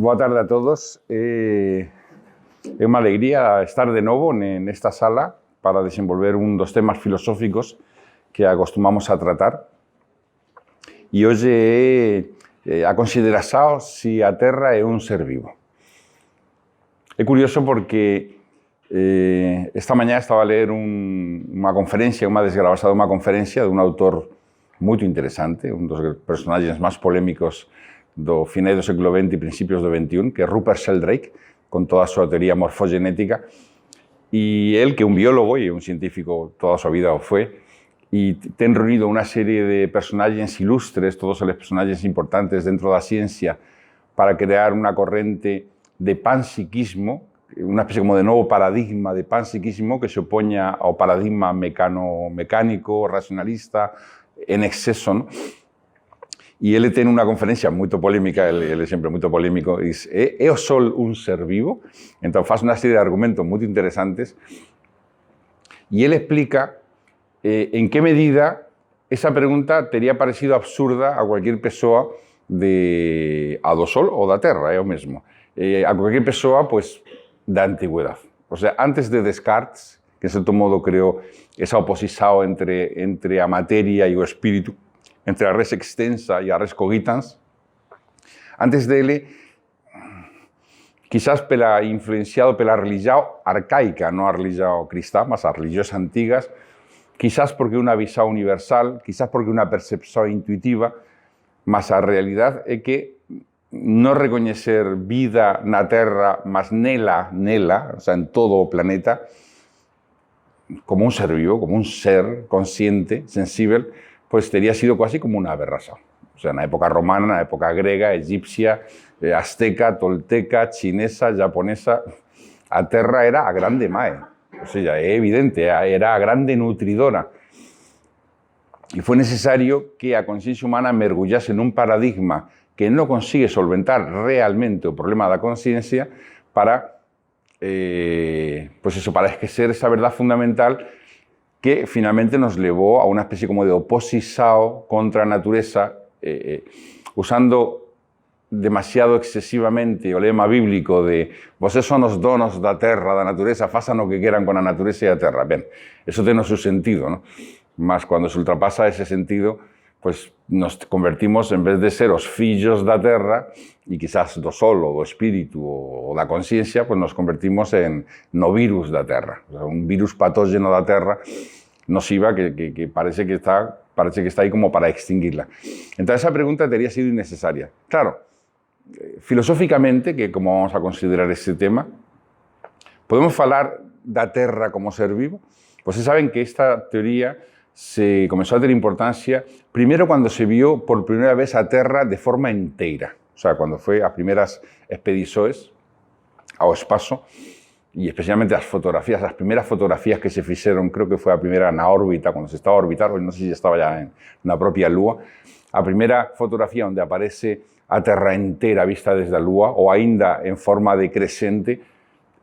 Boa tarde a todos. É unha alegría estar de novo nesta sala para desenvolver un dos temas filosóficos que acostumamos a tratar. E hoxe é a consideración se a Terra é un ser vivo. É curioso porque esta mañá estaba a ler unha conferencia, unha desgravación dunha conferencia dun autor moito interesante, un dos personaxes máis polémicos do final do século XX e principios do XXI, que é Rupert Sheldrake, con toda a súa teoría morfogenética, e el, que é un biólogo e un científico toda a súa vida o foi, e ten reunido unha serie de personaxes ilustres, todos os personaxes importantes dentro da ciencia, para crear unha corrente de panpsiquismo, unha especie como de novo paradigma de panpsiquismo que se opoña ao paradigma mecánico, racionalista, en exceso, ¿no? E ele ten unha conferencia moito polémica, ele é sempre moito polémico, e dice, é o Sol un ser vivo? Entón, faz unha serie de argumentos moito interesantes, e ele explica en que medida esa pregunta tería parecido absurda a cualquier persoa a do Sol ou da Terra, é o mesmo. A cualquier persoa, pues, da antigüedade. O sea, antes de Descartes, que en certo modo creou esa oposición entre a materia e o espírito, entre a res extensa e a res cogitans, antes dele, quizás influenciado pela religión arcaica, non a religión cristá, mas as religións antigas, quizás porque unha visión universal, quizás porque unha percepción intuitiva, mas a realidade é que non recoñecer vida na Terra, mas nela, o sea, en todo o planeta, como un ser vivo, como un ser consciente, sensible, pues tería sido casi como una aberración. O sea, na época romana, na época grega, egipcia, azteca, tolteca, chinesa, japonesa, a Terra era a grande mae. O sea, é evidente, era a grande nutridora. E foi necesario que a conciencia humana mergullase nun paradigma que non consigue solventar realmente o problema da conciencia para, pues eso, para esquecer esa verdade fundamental que finalmente nos levou a unha especie como de oposición contra a natureza, usando demasiado excesivamente o lema bíblico de «Vosés son os donos da terra, da natureza, façan o que queran con a natureza e a terra». Ben, eso ten o seu sentido, ¿no? Mas cando se ultrapasa ese sentido, pues nos convertimos, en vez de ser os fillos da terra e quizás do sol, ou do espírito, ou da conciencia, pues nos convertimos no virus da terra. O sea, un virus patógeno da terra nociva que parece que está aí como para extinguirla. Entón, esa pregunta teria sido innecesaria. Claro, filosóficamente, que como vamos a considerar este tema, podemos falar da terra como ser vivo? Vocês saben que esta teoría se comenzó a tener importancia primero cuando se vio por primera vez a Terra de forma inteira. O sea, cuando fue a primeras expedições ao espacio y especialmente las primeras fotografías que se fixeron, creo que fue a primeira na órbita, cuando se estaba a orbitar, no sé si ya estaba ya na propia Lúa, a primeira fotografía onde aparece a Terra inteira vista desde a Lúa, ou aínda en forma de crescente,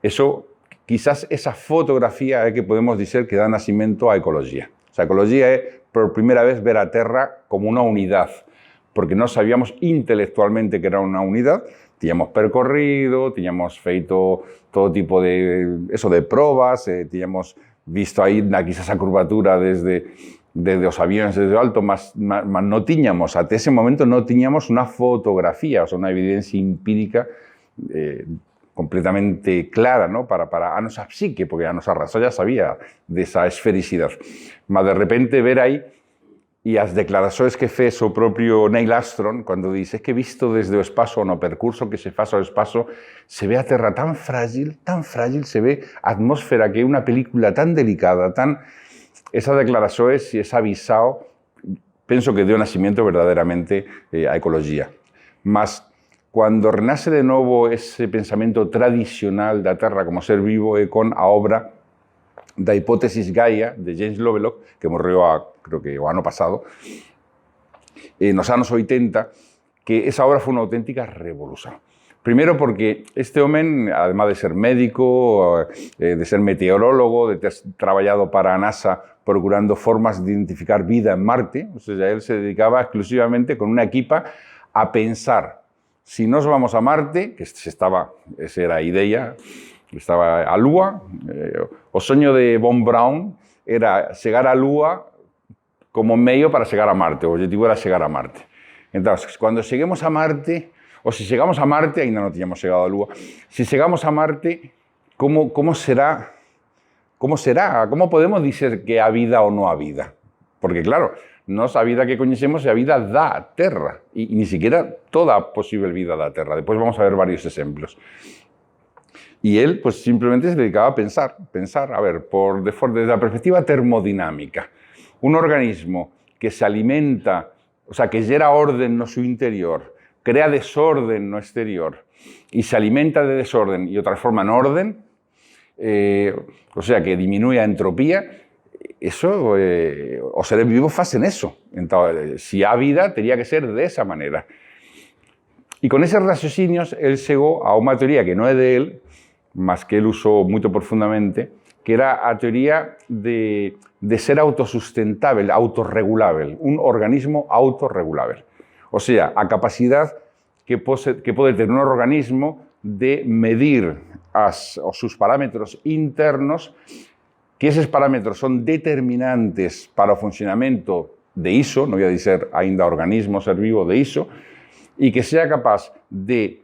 eso, quizás esa fotografía é que podemos dizer que dá nacimento á ecoloxía. O sea, a ecoloxía é, por primeira vez, ver a Terra como unha unidade, porque nós sabíamos intelectualmente que era unha unidade, tiñamos percorrido, tiñamos feito todo tipo de probas, tiñamos visto aí quizás a curvatura desde os aviones desde o alto, mas non tiñamos, até ese momento non tiñamos unha fotografía, o sea, unha evidencia empírica completamente clara, ¿no? para a nosa psique, porque a nosa razón ya sabía desa esfericidade. Mas de repente ver aí e as declarações que fez o propio Neil Armstrong, cando dice que visto desde o espazo, no percurso que se faz ao espazo, se ve a Terra tan frágil, se ve a atmósfera que é unha película tan delicada, esa declarações e esa visao, penso que deu nacimiento verdadeiramente a ecoloxía. Mas cuando renace de novo ese pensamento tradicional da Terra como ser vivo é con a obra da hipótesis Gaia de James Lovelock, que morreu creo que o ano pasado, nos anos 80, que esa obra foi unha auténtica revolución. Primeiro porque este home, además de ser médico, de ser meteorólogo, de ter traballado para a NASA procurando formas de identificar vida en Marte, o sea, él se dedicaba exclusivamente con unha equipa a pensar si nós vamos a Marte, que esa era a idea, estaba a Lúa, o soño de Von Braun era chegar á Lúa como medio para chegar a Marte, o objetivo era chegar a Marte. Entonces, cuando lleguemos a Marte, o si llegamos a Marte, ainda no teníamos llegado a Lúa, si llegamos a Marte, ¿cómo será? ¿Cómo será? ¿Cómo podemos dizer que há vida ou non há vida? Porque, claro, nós a vida que coñecemos é a vida da Terra, e ni siquiera toda a posible vida da Terra. Despois vamos a ver varios exemplos. Y él, pues, simplemente se dedicaba a pensar, a ver, desde la perspectiva termodinámica, un organismo que se alimenta, o sea, que genera orden no su interior, crea desorden no exterior, y se alimenta de desorden y lo transforma en orden, o sea, que disminuye a entropía, eso, os seres vivos hacen eso. Entonces, si hay vida, tenía que ser de esa manera. Y con esos raciocinios, él llegó a una teoría que no es de él, más que él usó muy profundamente, que era a teoría de ser autosustentable, autorregulable, un organismo autorregulable. O sea, a capacidad que puede tener un organismo de medir sus parámetros internos, que esos parámetros son determinantes para el funcionamiento de iso, no voy a decir ainda organismo, ser vivo de iso, y que sea capaz de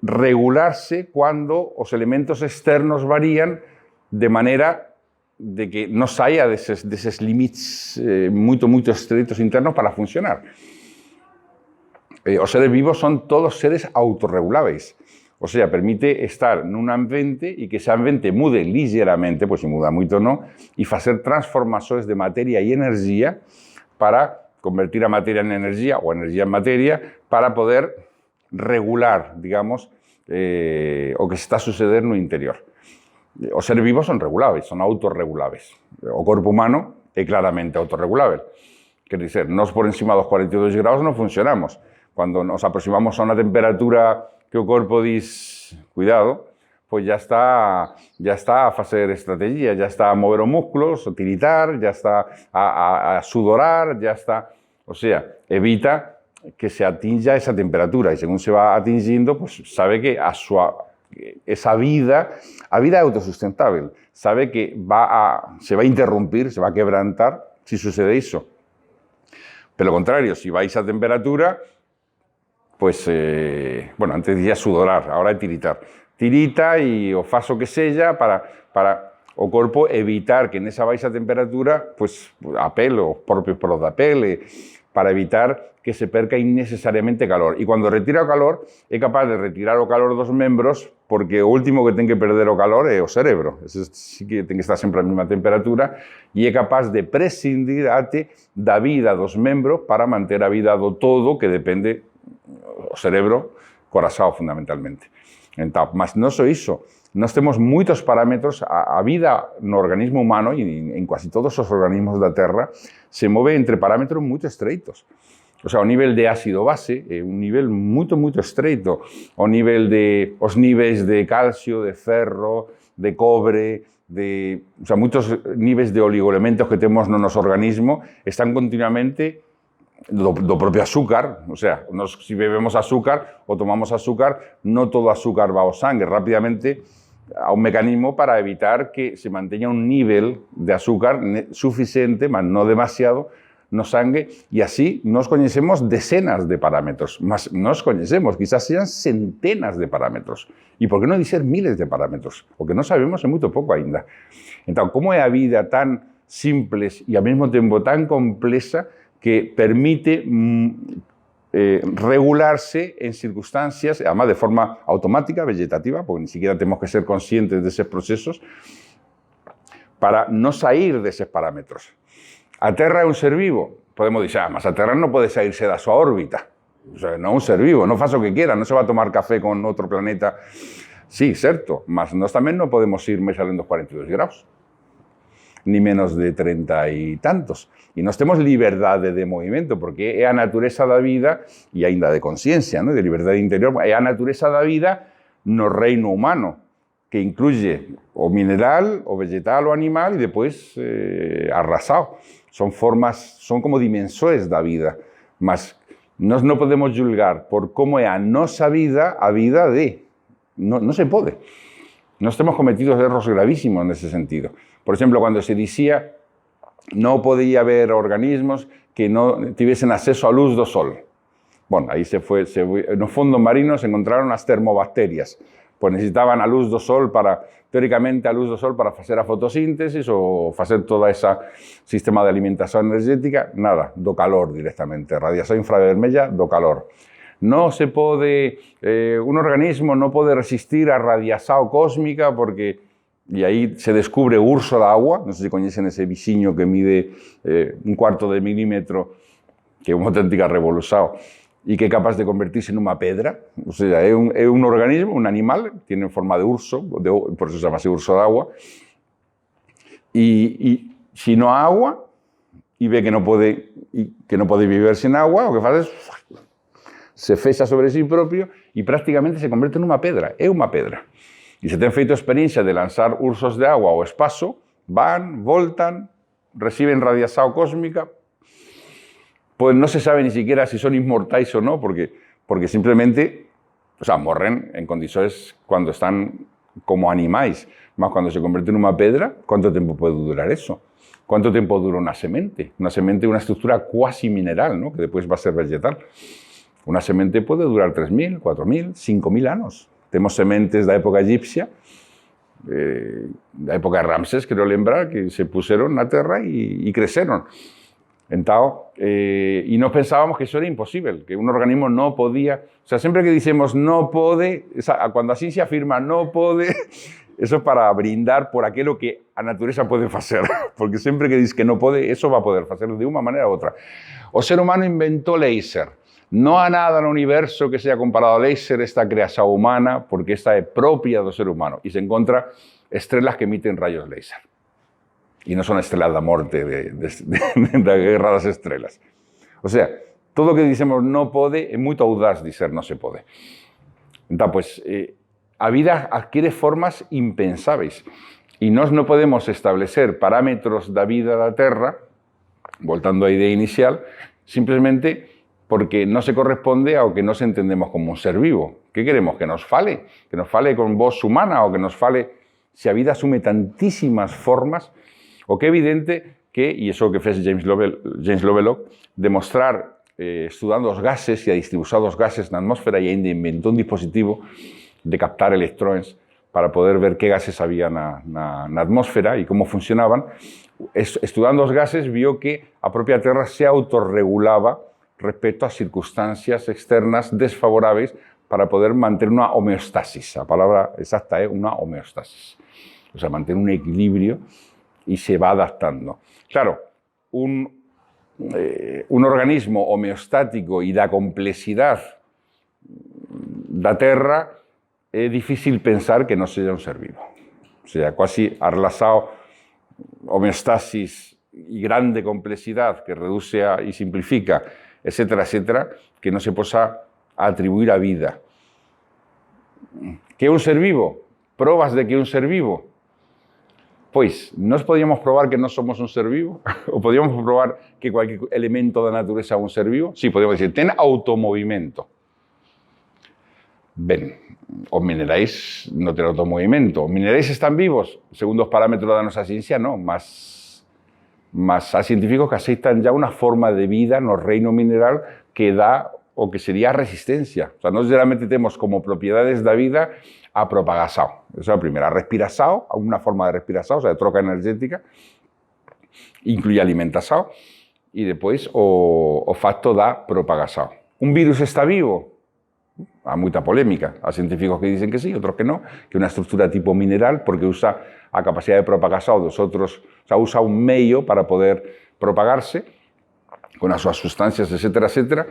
regularse cuando los elementos externos varían de manera de que no saia de esos límites muy estrechos internos para funcionar. Los seres vivos son todos seres autorregulables. O sea, permite estar en un ambiente y que ese ambiente mude ligeramente, pues si muda mucho no, y hacer transformaciones de materia y energía para convertir a materia en energía o energía en materia para poder regular, digamos, o que está sucedendo no interior. Os seres vivos son regulables, son autorregulables. O corpo humano é claramente autorregulable. Quer dizer, nós por encima dos 42 graus non funcionamos. Cuando nos aproximamos a una temperatura que o corpo diz, cuidado, pues ya está a hacer estrategia, ya está a mover os músculos, a tiritar, ya está a sudorar, ya está... O sea, evita que se atinja esa temperatura y según se va atingiendo, pues sabe que esa vida, a vida autosustentable, sabe que se va a interrumpir, se va a quebrantar si sucede eso. Pero lo contrario, si vais a temperatura, pues, bueno, antes decía sudorar, ahora es tiritar. Tirita y o faz o que sella para o corpo evitar que en esa baixa temperatura, pues, a pele, os propios poros da pele, para evitar que se perca innecesariamente calor. Y cuando retira o calor, é capaz de retirar o calor dos membros, porque o último que ten que perder o calor é o cerebro. Ese sí que ten que estar sempre a mesma temperatura e é capaz de prescindir da vida dos membros para manter a vida do todo, que depende o cerebro, corazón fundamentalmente. Entón, mas non só iso, nós temos moitos parámetros, a vida no organismo humano e en casi todos os organismos da Terra se move entre parámetros moito estreitos. O sea, o nivel de ácido base é un nivel moito estreito. Os niveis de calcio, de ferro, de cobre, o sea, moitos niveis de oligoelementos que temos no noso organismo están continuamente do propio azúcar. O sea, si bebemos azúcar o tomamos azúcar, no todo azúcar va ao sangue. Rápidamente a un mecanismo para evitar que se mantenga un nivel de azúcar suficiente, mas no demasiado, no sangue, e así nos coñecemos decenas de parámetros, mas nos coñecemos, quizás sean centenas de parámetros. E por que non dizer miles de parámetros? O que non sabemos é moito pouco aínda. Entón, como é a vida tan simples e ao mesmo tempo tan complexa que permite regularse en circunstancias, además de forma automática, vegetativa, porque ni siquiera tenemos que ser conscientes de esos procesos, para no sair deses parámetros. A Terra é un ser vivo. Podemos dicir, mas a Terra non pode saírse da súa órbita. O sea, non é un ser vivo, non faz o que quiera, non se va a tomar café con outro planeta. Sí, certo, mas nós tamén non podemos ir máis alén dos 42 graus, ni menos de 30 e tantos. E nós temos liberdade de movimento, porque é a natureza da vida, e aínda de consciencia, ¿no? De liberdade interior, é a natureza da vida no reino humano, que incluye o mineral, o vegetal, o animal, e depois arrasado. Son como dimensores da vida, mas Nós non podemos julgar por como é a nosa vida a vida de. Non se pode. Nós temos cometido erros gravísimos nesse sentido. Por exemplo, cando se dicía non podía haber organismos que non tivesen acceso á luz do sol. Bueno, aí nos fondos marinos se encontraron as termobacterias. Pois necesitaban a luz do sol teóricamente, a luz do sol para facer a fotosíntesis ou facer todo ese sistema de alimentación energética, nada, do calor directamente, radiación infravermella do calor. Non se pode, un organismo non pode resistir a radiación cósmica porque, e aí se descubre o urso da agua, non sei se coñecen ese bixiño que mide 1/4 de milímetro, que é unha auténtica revolución, y que é capaz de convertirse nunha pedra, o sea, é un organismo, un animal, tiene forma de urso, por eso se chama así urso de agua, y si non há agua, e ve que non pode viver sin agua, o que faz é se fecha sobre sí propio e prácticamente se converte nunha pedra, é unha pedra. E se ten feito a experiencia de lanzar ursos de agua ao espazo, van, voltan, reciben radiación cósmica, pues no se sabe ni siquiera si son inmortais o no, porque simplemente, o sea, morren en condiciones cuando están como animais. Más cuando se convierte en una pedra, ¿cuánto tiempo puede durar eso? ¿Cuánto tiempo dura una semente? Una semente, una estructura cuasi mineral, ¿no? Que después va a ser vegetal. Una semente puede durar 3.000, 4.000, 5.000 años. Tenemos sementes da época egipcia, da época de Ramsés, creo lembrar, que se pusieron na terra e crecieron. Entao, y nos pensábamos que eso era imposible, que un organismo no podía, o sea, siempre que decimos no pode, cuando a ciencia afirma no pode, eso es para brindar por aquello que a natureza puede hacer, porque siempre que dice que no pode, eso va a poder hacer de una manera u otra. O ser humano inventó láser, no há nada no universo que sea comparado a láser, esta creación humana, porque esta es propia do ser humano, y se encuentra estrelas que emiten rayos láser. Y no son estrelas da morte da guerra das estrelas. O sea, todo o que dicemos no pode é moito audaz dizer non se pode. Entón, pues, a vida adquiere formas impensáveis e nós non podemos establecer parámetros da vida da Terra, voltando á idea inicial, simplemente porque non se corresponde ao que nos entendemos como un ser vivo. Que queremos? Que nos fale con voz humana ou que nos fale se a vida asume tantísimas formas. O que é evidente que, e iso que fez James Lovelock, demostrar, estudando os gases e a distribución dos gases na atmósfera, e ainda inventou un dispositivo de captar electrones para poder ver que gases había na atmósfera e como funcionaban. Estudando os gases, vio que a propia Terra se autorregulaba respecto ás circunstancias externas desfavorables para poder manter unha homeostasis. A palabra exacta é unha homeostasis. O sea, manter un equilibrio y se va adaptando. Claro, un organismo homeostático y da complejidad da Terra é difícil pensar que non seja un ser vivo. O sea, quasi arlasado homeostasis y grande complejidad que reduce y simplifica, etcétera, etcétera, que non se posa atribuir a vida. Que é un ser vivo? Probas de que é un ser vivo? Pois, nós podíamos probar que nós somos un ser vivo? Ou podíamos probar que cualquier elemento da natureza é un ser vivo? Sí, podíamos dicir, ten automovimento. Ben, os minerais non ten automovimento. Os minerais están vivos? Segundo os parámetros da nosa ciencia, non, mas há científicos que aceitan ya unha forma de vida no reino mineral que dá o que sería a resistencia. O sea, nós geralmente temos como propiedades da vida a propagación. Esa é a primeira. A respiración, unha forma de respiración, o sea, de troca energética, inclui alimentación, e depois o facto da propagación. Un virus está vivo? Há moita polémica. Há científicos que dicen que sí, outros que non, que é unha estructura tipo mineral porque usa a capacidade de propagación dos outros, o sea, usa un medio para poder propagarse con as súas sustancias, etcétera, etcétera.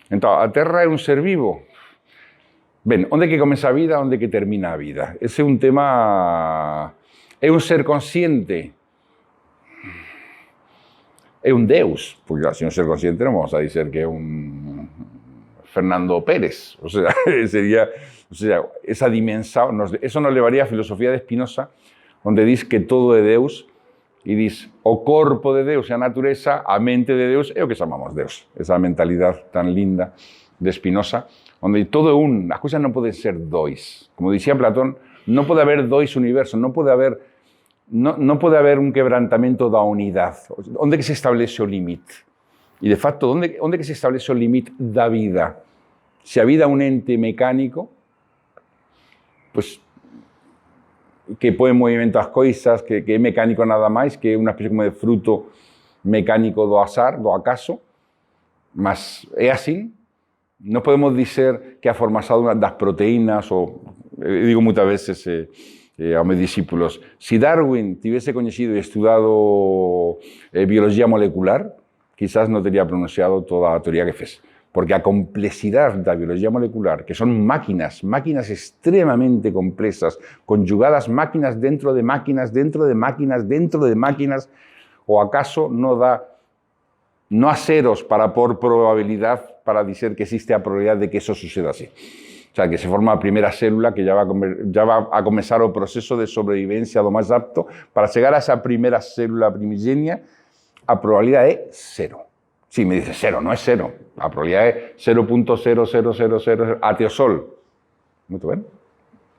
Entón, a Terra é un ser vivo? Ben, onde que comeza a vida, onde que termina a vida? Ese é un tema... É un ser consciente? É un Deus? Porque, se é un ser consciente, non vamos a dizer que é un Fernando Pérez. O sea, sería... O sea, esa dimensión... Eso nos levaría a filosofía de Spinoza, onde diz que todo é Deus e dis o corpo de Deus e a natureza, a mente de Deus é o que chamamos Deus. Esa mentalidade tan linda de Spinoza, onde todo é un, as cousas non poden ser dois. Como dicía Platón, non pode haber dois universos, non pode haber un quebrantamento da unidade. Onde que se establece o limite? E, de facto, onde que se establece o limite da vida? Se a vida é un ente mecánico, pues, que põe en movimento as coisas, que é mecánico nada máis, que é unha especie como de fruto mecánico do azar, do acaso, mas é así. Non podemos dizer que a formación das proteínas, ou digo moitas veces aos meus discípulos, se Darwin tivese coñecido e estudado biología molecular, quizás non teria pronunciado toda a teoría que fez. Porque a complexidade da biología molecular, que son máquinas extremamente complexas, conjugadas máquinas dentro de máquinas, dentro de máquinas, dentro de máquinas, o acaso non dá, non há ceros para por probabilidade para dizer que existe a probabilidade de que eso suceda así. O sea, que se forma a primeira célula que já va a comenzar o proceso de sobrevivencia do máis apto. Para chegar a esa primeira célula primigenia, a probabilidade é cero. Sí, me dice cero, no es cero. La probabilidad es 0.0000 ateo sol. Muy bien.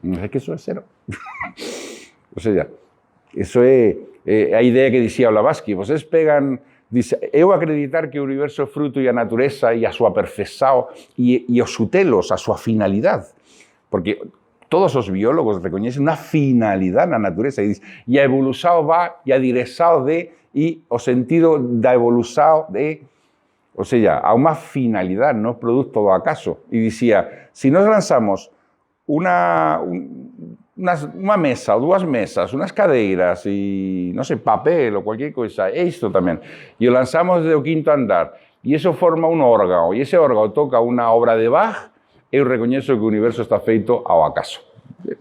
No es que eso es cero. O sea, eso é a idea que dicía Blavatsky. Vocês pegan, dice, eu acreditar que o universo é fruto e a natureza e a súa perfección e os sutelos, a súa finalidade. Porque todos os biólogos recoñecen unha finalidade na natureza e a evolución va e adirezado de e o sentido da evolución de. O sea, a unha finalidade, non é producto do acaso. E dicía, se nós lanzamos unha mesa ou dúas mesas, unhas cadeiras e, non sei, papel ou cualquier coisa, é isto tamén, e o lanzamos desde o quinto andar, e iso forma un órgano, e ese órgano toca unha obra de Bach, eu recoñezo que o universo está feito ao acaso.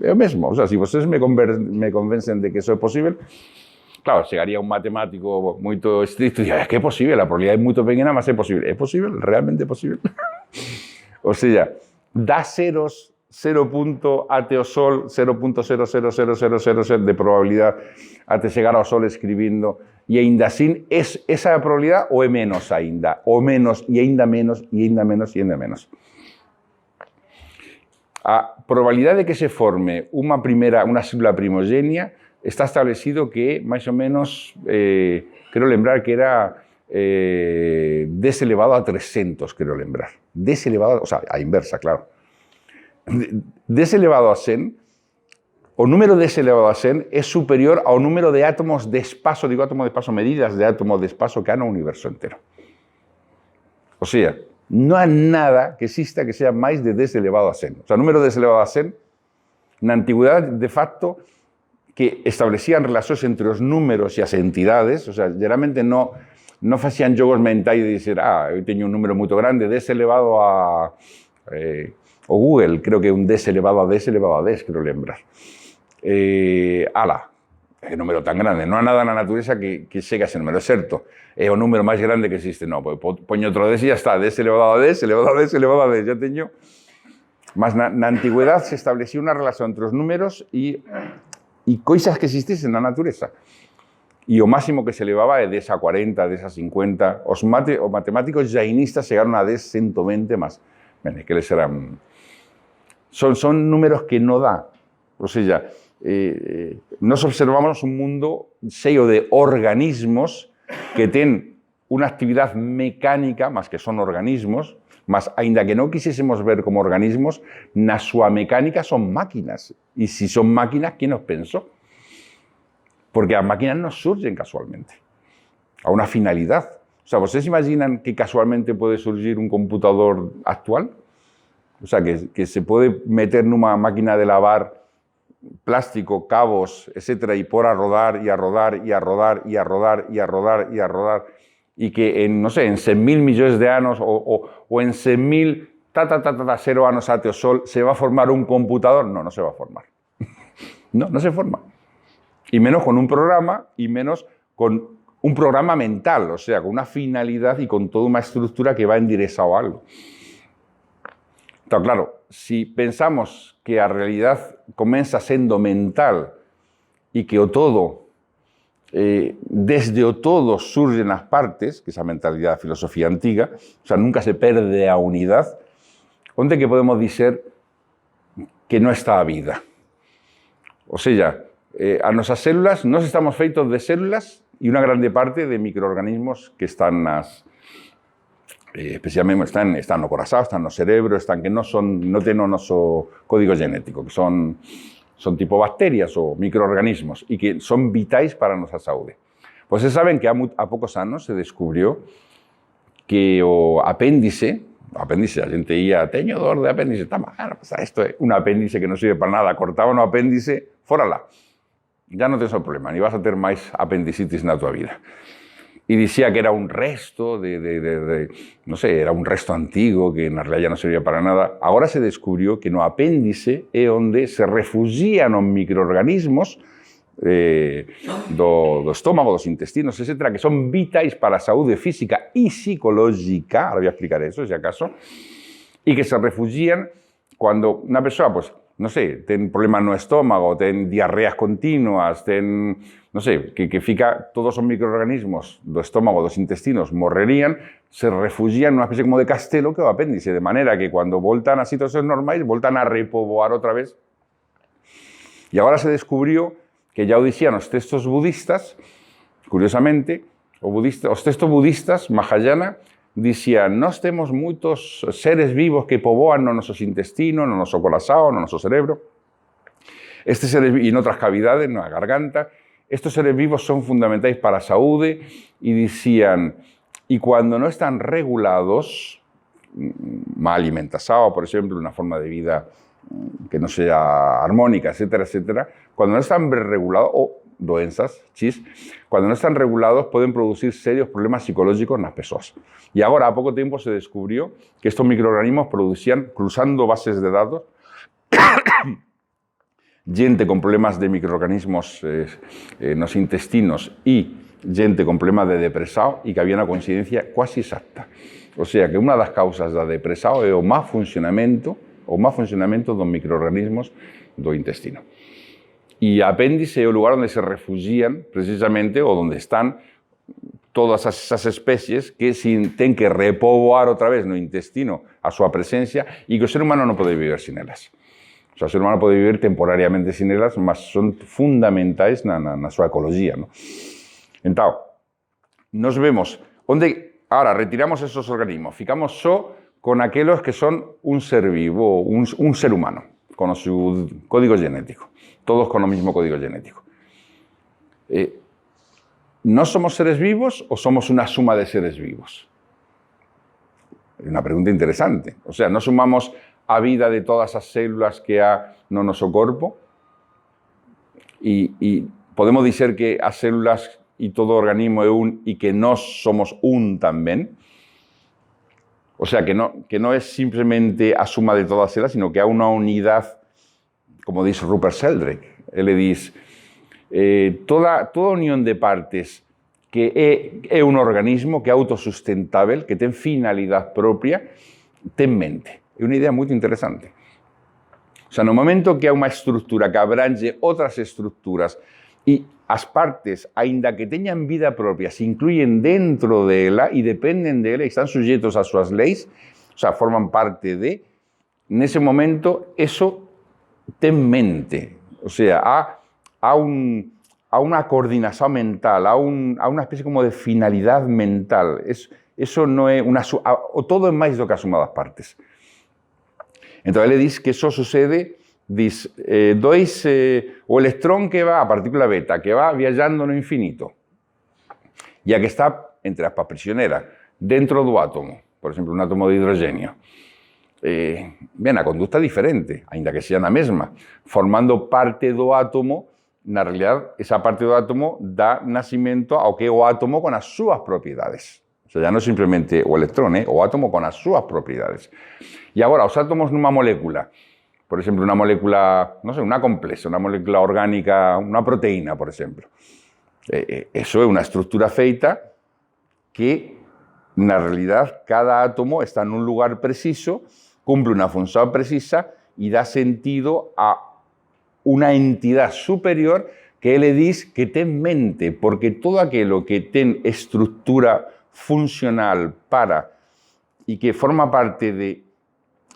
É o mesmo, o sea, se vocês me convencen de que eso é posible, claro, chegaría un matemático moito estricto e diría, é que é posible, a probabilidade é moito pequena, mas é posible. É posible? Realmente é posible? O sea, dá ceros, 0 ateo sol, 0.000000 de probabilidade até chegar ao sol escribindo, e ainda así, esa é a probabilidade ou é menos ainda? Ou menos, e ainda menos, e ainda menos, e ainda menos. A probabilidade de que se forme unha célula primogenia está establecido que, máis ou menos, creo lembrar que era 10 elevado a 300, creo lembrar. 10 elevado, o sea, a inversa, claro. 10 elevado a 100, o número 10 elevado a 100 é superior ao número de átomos de espazo, digo átomos de espazo, medidas de átomos de espazo que há no universo entero. O sea, non há nada que exista que sea máis de 10 elevado a 100. O sea, o número 10 elevado a 100, na antigüedade, de facto, que establecían relacións entre os números e as entidades, o sea, geralmente non facían jogos mentais de dizer, eu teño un número moito grande, 10 elevado a... o Google, creo que un 10 elevado a 10 elevado a 10, creo lembrar. É un número tan grande, non há nada na natureza que chegue a ese número, é certo, é o número máis grande que existe, non, poño outro 10 e ya está, 10 elevado a 10, elevado a 10, elevado a 10, ya teño... Mas na antigüedade se establecía unha relación entre os números e coisas que existisen na natureza. E o máximo que se elevaba é 10 a 40, 10 a 50. Os matemáticos jainistas chegaron a 10, 120 más. Ben, que les eran... Son números que non dá. O sea, nos observamos un mundo cheio de organismos que ten unha actividade mecánica, mas que son organismos, mas, aínda que non quisésemos ver como organismos, na súa mecánica son máquinas. E se son máquinas, quen os pensou? Porque as máquinas non surgen casualmente. A unha finalidade. O sea, vocês imaginan que casualmente pode surgir un computador actual? O sea, que se pode meter nunha máquina de lavar plástico, cabos, etc., e pôr a rodar, e a rodar, e a rodar, e a rodar, e a rodar, e a rodar, e que en, non sei, en 100.000 millóns de anos ou en 100.000 0 anos até o sol se va a formar un computador? Non se va a formar. Non se forma. E menos con un programa, e menos con un programa mental, o sea, con unha finalidade e con toda unha estructura que va endirezado a algo. Então, claro, si pensamos que a realidade comeza sendo mental e que o todo desde o todo surgen as partes, que esa mentalidade da filosofía antiga, o sea, nunca se perde a unidade, onde que podemos dizer que non está a vida. O sea, as nosas células, nós estamos feitos de células e unha grande parte de microorganismos que están especialmente están no corazón, están no cerebro, están que non ten o noso código genético, que son tipo bacterias ou microorganismos e que son vitais para a nosa saúde. Pois se saben que há poucos anos se descubriu que o apéndice, a xente ia, teño dor de apéndice, está mal, isto é un apéndice que non sirve para nada, cortaban o apéndice, fora lá. Ya non tens o problema, ni vas a ter máis apendicitis na tua vida. E dicía que era un resto non sei, era un resto antigo que na realidad non servía para nada. Agora se descubriu que no apéndice é onde se refugian os microorganismos do estómago, dos intestinos, etc., que son vitais para a saúde física e psicológica, ahora voy a explicar eso, si acaso, e que se refugian cando unha persoa, pues, non sei, ten problemas no estómago, ten diarreas continuas, ten, non sei, que fica todos os microorganismos do estómago, dos intestinos, morrerían, se refugian nunha especie como de castelo que é o apéndice, de maneira que cando voltan a situacións normais, voltan a repoboar outra vez. E agora se descubriu que ya o dicían os textos budistas, curiosamente, os textos budistas, Mahayana, dicían, nós temos moitos seres vivos que poboan nos nosos intestinos, no noso corazón, no noso cerebro, estes seres e noutras cavidades, na garganta, estes seres vivos son fundamentais para a saúde e dicían, e cando non están regulados, má alimentación, por exemplo, unha forma de vida que non sea armónica, etcétera, etcétera, cando non están regulados, ou doenzas, cuando non están regulados poden producir serios problemas psicológicos nas persoas. E agora, a pouco tempo, se descubriu que estos microorganismos producían, cruzando bases de datos, gente con problemas de microorganismos nos intestinos e gente con problemas de depresión e que había unha coincidencia quasi exacta. O sea, que unha das causas da depresión é o má funcionamento dos microorganismos do intestino. E a apéndice é o lugar onde se refugían, precisamente, ou onde están todas esas especies que ten que repoboar outra vez no intestino a súa presencia e que o ser humano non pode vivir sin elas. O sea, o ser humano pode vivir temporariamente sin elas, mas son fundamentais na súa ecoloxía. ¿No? Entón, nos vemos onde, ahora, retiramos esos organismos, ficamos só con aqueles que son un ser vivo, un ser humano, con o seu código genético. Todos con o mismo código genético. ¿Nós somos seres vivos ou somos unha suma de seres vivos? É unha pregunta interesante. O sea, ¿nós sumamos a vida de todas as células que há no noso corpo? E podemos dizer que as células e todo o organismo é un e que nós somos un tamén? O sea, que non é simplemente a suma de todas elas, sino que há unha unidade, como dice Rupert Sheldrake. Ele diz, toda unión de partes que é un organismo que é autosustentável, que ten finalidade propia, ten mente. É unha idea moito interesante. O sea, no momento que há unha estrutura que abrange outras estruturas e as partes, aínda que teñan vida propia, se incluyen dentro dela e dependen dela e están sujetos ás súas leis, o sea, forman parte de, nese momento, eso ten mente. O sea, há unha coordinación mental, há unha especie como de finalidade mental. Eso non é o todo é máis do que a suma das partes. Entón, ele diz que eso sucede, diz, o electrón que va, a partícula beta, que va viajando no infinito, e a que está, entre aspas, prisionera, dentro do átomo, por exemplo, un átomo de hidrogenio, a conducta é diferente, aínda que sea na mesma, formando parte do átomo. Na realidad, esa parte do átomo dá nacimento ao que é o átomo con as súas propiedades. O sea, ya non simplemente o electrón, o átomo con as súas propiedades. E agora, os átomos nunha molécula, por exemplo, unha molécula, non sei, unha complexa, unha molécula orgánica, unha proteína, por exemplo. Eso é unha estructura feita que, na realidad, cada átomo está nun lugar preciso, cumple unha función precisa e dá sentido a unha entidade superior que ele diz que ten mente, porque todo aquilo que ten estrutura funcional para y que forma parte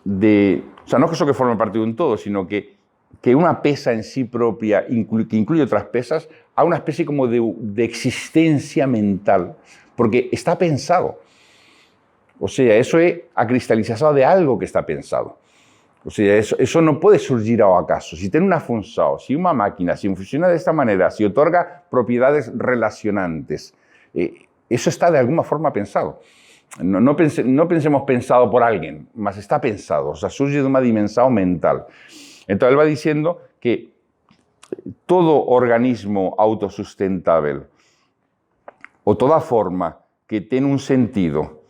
o sea, no es eso que forma parte de un todo, sino que una pesa en sí propia, que incluye otras pesas, a una especie como de existencia mental, porque está pensado. O sea, eso es acristalizado de algo que está pensado. O sea, eso no puede surgir ao acaso. Si tiene una función, si una máquina, si funciona de esta manera, si otorga propiedades relacionantes, eso está de alguna forma pensado. No pensemos pensado por alguien, mas está pensado, o sea, surge de una dimensión mental. Entonces él va diciendo que todo organismo autosustentable o toda forma que tiene un sentido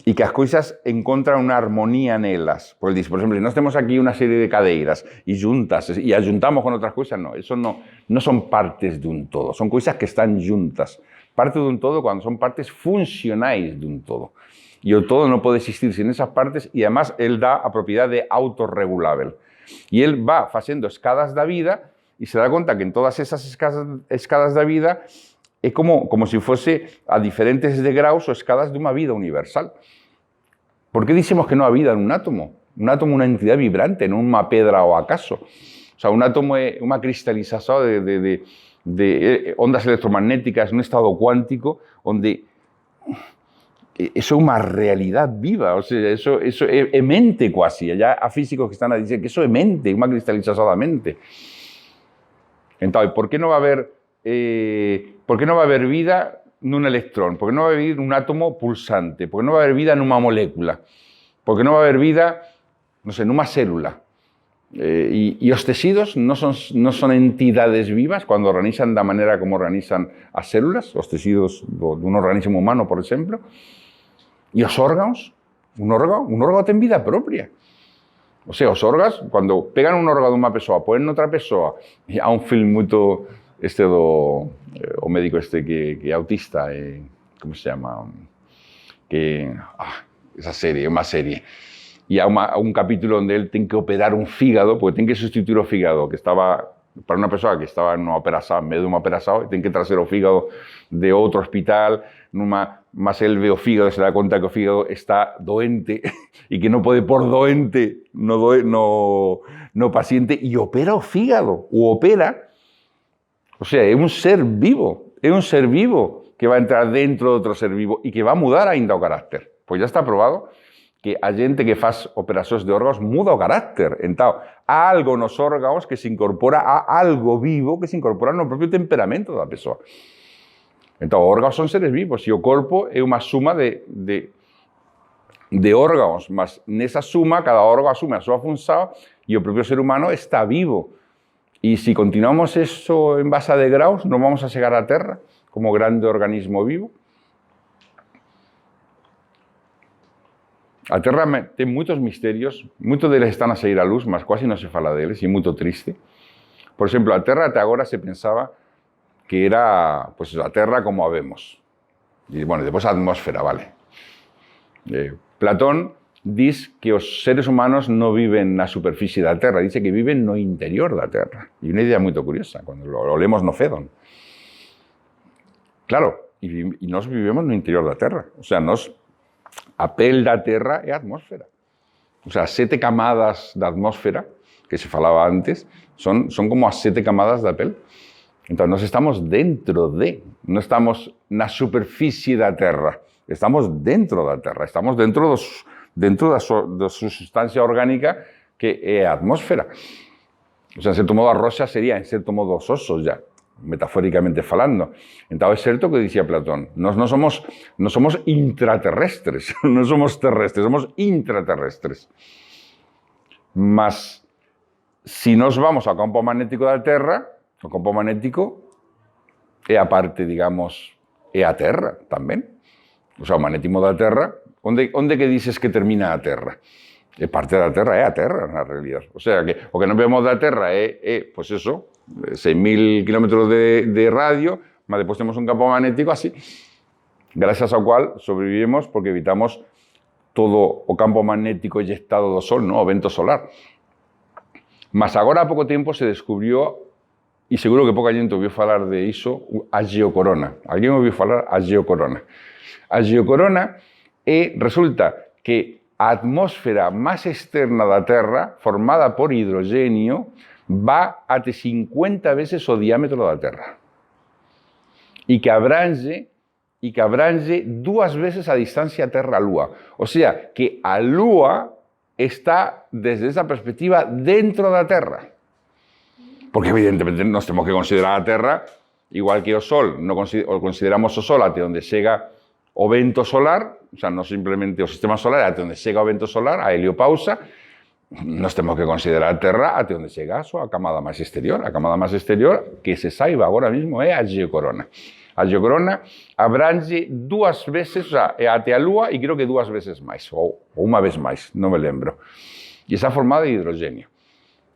y que las cosas encuentran una armonía en ellas. Pues dice, por ejemplo, si nos tenemos aquí una serie de cadeiras y juntas y ajuntamos con otras cosas, no, eso no son partes de un todo, son cosas que están juntas. Parte de un todo cuando son partes funcionales de un todo. Y el todo no puede existir sin esas partes y además él da a propiedad de autorregulable. Y él va haciendo escadas de vida y se da cuenta que en todas esas escadas de vida es como si fuese a diferentes degraus o escadas de una vida universal. ¿Por qué decimos que no hay vida en un átomo? Un átomo es una entidad vibrante, no una pedra o acaso. O sea, un átomo es una cristalización de ondas electromagnéticas, un estado cuántico, donde eso es una realidad viva, o sea, eso es mente casi. Allá hay físicos que están a decir que eso es mente, una cristalización de mente. Entonces, ¿por qué no va a haber vida en un electrón? ¿Por qué no va a haber un átomo pulsante? ¿Por qué no va a haber vida en una molécula? ¿Por qué no va a haber vida, no sé, en una célula? Y los tejidos no son entidades vivas cuando organizan de la manera como organizan las células, los tejidos de un organismo humano, por ejemplo. Y los órganos, un órgano tiene vida propia. O sea, los órganos, cuando pegan un órgano de una persona, ponen otra persona, hay un film muy o médico que es autista, ¿cómo se llama? Esa serie, una serie. Y hay un capítulo donde él tiene que operar un fígado, porque tiene que sustituir el fígado, que estaba, para una persona que estaba en una operación, en medio de una operación, tiene que traer el fígado de otro hospital, más él ve el fígado y se da cuenta que el fígado está doente y que no puede por doente, no paciente, y opera el fígado, o opera. O sea, es un ser vivo que va a entrar dentro de otro ser vivo y que va a mudar ainda o carácter. Pues ya está probado que a gente que faz operaciones de órganos muda o carácter. Entonces, há algo nos órganos que se incorpora a algo vivo que se incorpora no propio temperamento da pessoa. Entonces, os órganos son seres vivos e o corpo é unha suma de órganos, mas nesa suma, cada órgano asume a súa función e o propio ser humano está vivo. E se continuamos eso en base a degraus, non vamos a chegar á Terra como grande organismo vivo. A Terra ten moitos misterios, moitos deles están a sair á luz, mas quase non se fala deles, e é moito triste. Por exemplo, a Terra até agora se pensaba que era pues, a Terra como a vemos. E, bueno, depois a atmósfera, vale. Platón diz que os seres humanos non viven na superficie da Terra, dice que viven no interior da Terra. E unha idea moito curiosa, cando lo lemos no Fédon. Claro, e nós vivemos no interior da Terra. O sea, a pel da Terra é a atmósfera. O sea, as 7 camadas da atmósfera, que se falaba antes, son como as 7 camadas da pel. Entón, nós estamos dentro non estamos na superficie da Terra, estamos dentro da Terra, estamos dentro da súa sustancia orgánica que é a atmósfera. O sea, en certo modo, a roxa sería, en certo modo, os osos ya, metafóricamente falando. Entón, é certo que dicía Platón, nós non somos intraterrestres, non somos terrestres, somos intraterrestres. Mas, se nós vamos ao campo magnético da Terra, o campo magnético é a parte, digamos, é a Terra tamén. O sea, o magnetismo da Terra, onde que dices que termina a Terra? É parte da Terra, é a Terra, na realidad. O sea, que o que non vemos da Terra é pues eso, 6.000 kilómetros de radio, mas depois temos un campo magnético así, gracias ao cual sobrevivimos porque evitamos todo o campo magnético eyectado do Sol, ¿no? O vento solar. Mas agora, a pouco tempo, se descubrió e seguro que pouca gente ouviu falar de iso, a geocorona. Alguén ouviu falar a geocorona? A geocorona resulta que a atmósfera máis externa da Terra, formada por hidrogenio, va até 50 veces o diámetro da Terra. E que abrange 2 veces a distancia Terra-Lúa. O sea, que a Lúa está, desde esa perspectiva, dentro da Terra. Porque, evidentemente, nos temos que considerar a Terra igual que o Sol. Consideramos o Sol até onde chega o vento solar, o sea, non simplemente o sistema solar, até onde chega o vento solar, a heliopausa. Nos temos que considerar a Terra até onde chega a camada máis exterior. A camada máis exterior, que se saiba agora mesmo, é a geocorona. A geocorona abrange 2 veces, o sea, até a Lúa, e creo que 2 veces máis, ou unha vez máis, non me lembro. E está formada de hidrogenio.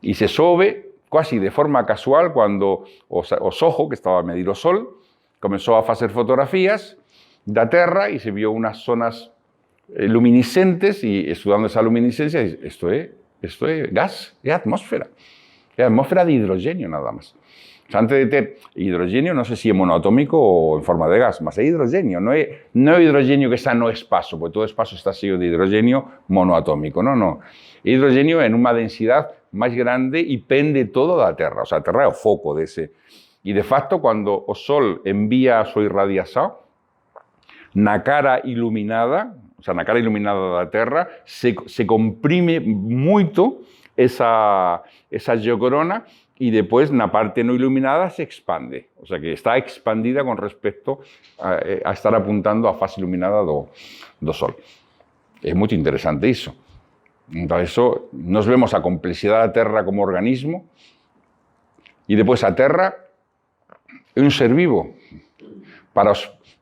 E se sobe quasi de forma casual cando o Soho, que estaba a medir o Sol, comezou a facer fotografías da Terra e se viu unhas zonas luminiscentes, e estudando esa luminiscencia, isto é gas, é atmósfera. É atmósfera de hidrogenio, nada máis. O sea, antes de ter hidrogenio, non sei se é monoatómico ou en forma de gas, mas é hidrogenio, non é hidrogenio que está no espazo, porque todo o espazo está cheio de hidrogenio monoatómico, non. Hidrogenio en unha densidade máis grande e pende todo da Terra, o sea, a Terra é o foco dese. E, de facto, cando o Sol envía a súa irradiación, na cara iluminada, o sea, na cara iluminada da Terra, se comprime moito esa geocorona e depois na parte non iluminada se expande. O sea, que está expandida con respecto a estar apuntando á fase iluminada do Sol. É moito interesante iso. Entón, eso, nos vemos a complexidade da Terra como organismo e depois a Terra é un ser vivo.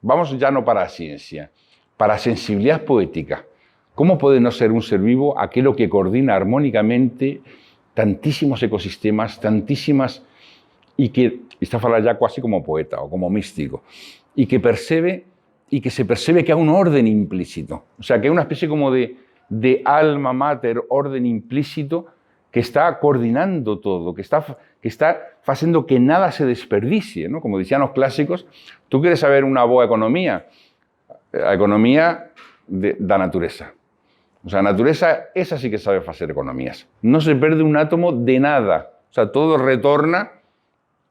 Vamos ya no para a ciencia, para a sensibilidade poética. Como pode non ser un ser vivo aquilo que coordina armónicamente tantísimos ecosistemas, tantísimas, e que está a falar ya quasi como poeta ou como místico, e que se percebe que hai un orden implícito, o sea, que hai unha especie como de alma mater, orden implícito, que está coordinando todo, que está facendo que nada se desperdicie, ¿no? Como dicían os clásicos, tú queres saber unha boa economía, a economía da natureza. O sea, a natureza, esa sí que sabe facer economías. Non se perde un átomo de nada. O sea, todo retorna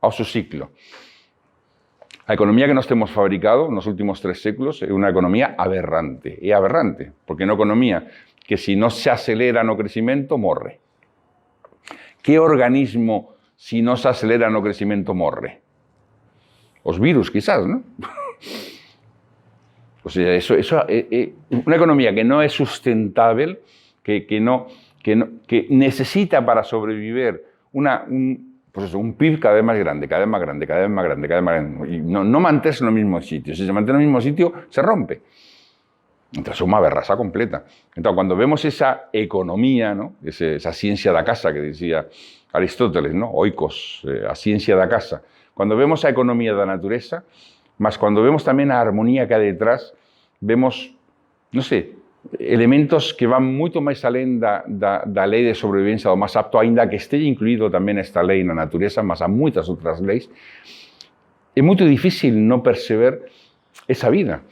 ao seu ciclo. A economía que nós temos fabricado nos últimos 3 séculos é unha economía aberrante. É aberrante, porque é unha economía que se non se acelera no crecimento, morre. Que organismo, se non se acelera no crecimento, morre? Os virus, quizás, non? O sea, eso una economía que no es sustentable, que necesita para sobrevivir un PIB cada vez más grande, cada vez más grande, cada vez más grande, cada vez más grande. Y no mantenerse en el mismo sitio. Si se mantiene en el mismo sitio, se rompe. Entonces es una berraza completa. Entonces, cuando vemos esa economía, ¿no? Esa ciencia da casa que decía Aristóteles, ¿no? Oikos, a ciencia da casa. Cuando vemos a economía da natureza, mas cuando vemos tamén a armonía que hai detrás, vemos, non sei, elementos que van moito máis alén da lei de sobrevivencia do máis apto, aínda que esteja incluído tamén esta lei na natureza, mas há moitas outras leis. É moito difícil non perceber esa vida.